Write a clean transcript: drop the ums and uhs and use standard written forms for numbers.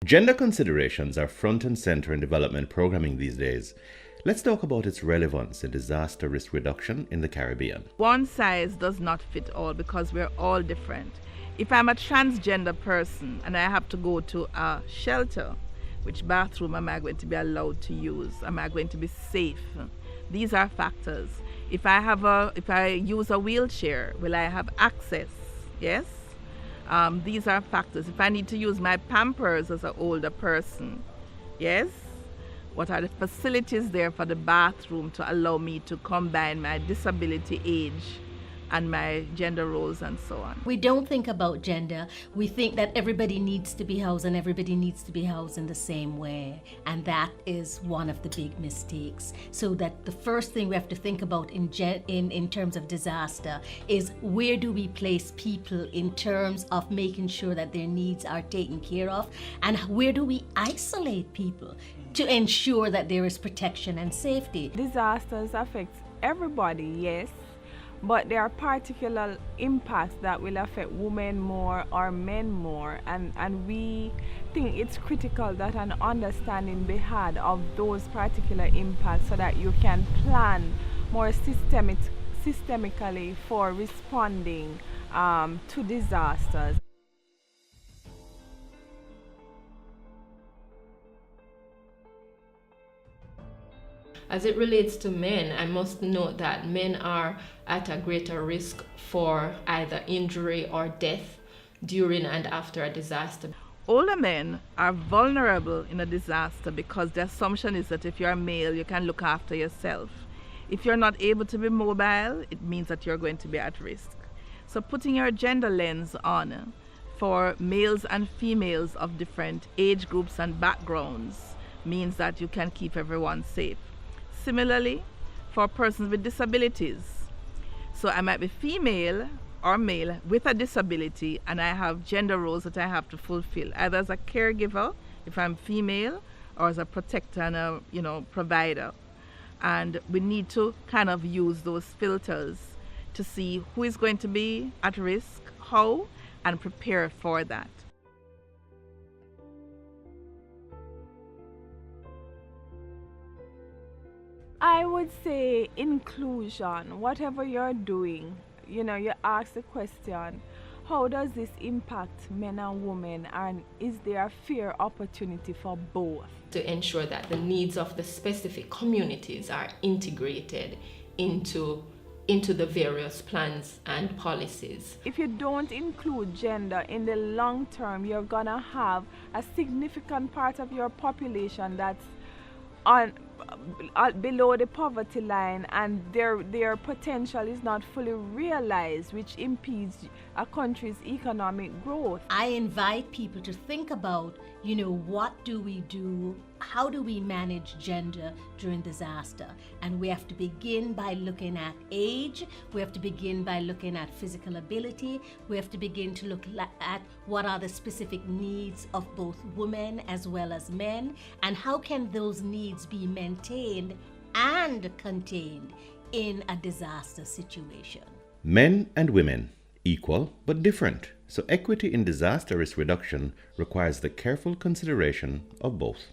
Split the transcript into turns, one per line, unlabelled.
Gender considerations are front and center in development programming these days. Let's talk about its relevance in disaster risk reduction in the Caribbean.
One size does not fit all because we're all different. If I'm a transgender person and I have to go to a shelter, which bathroom am I going to be allowed to use? Am I going to be safe? These are factors. If I use a wheelchair, will I have access? Yes? These are factors. If I need to use my Pampers as an older person, yes? What are the facilities there for the bathroom to allow me to combine my disability age and my gender roles and so on?
We don't think about gender. We think that everybody needs to be housed and everybody needs to be housed in the same way. And that is one of the big mistakes. So that the first thing we have to think about in terms of disaster is where do we place people in terms of making sure that their needs are taken care of, and where do we isolate people to ensure that there is protection and safety.
Disasters affect everybody, yes, but there are particular impacts that will affect women more or men more, and we think it's critical that an understanding be had of those particular impacts so that you can plan more systemically for responding to disasters.
As it relates to men, I must note that men are at a greater risk for either injury or death during and after a disaster.
Older men are vulnerable in a disaster because the assumption is that if you're a male, you can look after yourself. If you're not able to be mobile, it means that you're going to be at risk. So putting your gender lens on for males and females of different age groups and backgrounds means that you can keep everyone safe. Similarly, for persons with disabilities. So I might be female or male with a disability, and I have gender roles that I have to fulfill, either as a caregiver, if I'm female, or as a protector and a provider. And we need to kind of use those filters to see who is going to be at risk, how, and prepare for that.
I would say inclusion. Whatever you're doing, you ask the question, how does this impact men and women, and is there a fair opportunity for both?
To ensure that the needs of the specific communities are integrated into the various plans and policies.
If you don't include gender in the long term, you're gonna have a significant part of your population that's below the poverty line, and their potential is not fully realized, which impedes a country's economic growth.
I invite people to think about, what do we do? How do we manage gender during disaster? And we have to begin by looking at age. We have to begin by looking at physical ability. We have to begin to look at what are the specific needs of both women as well as men, and how can those needs be maintained and contained in a disaster situation.
Men and women, equal but different. So equity in disaster risk reduction requires the careful consideration of both.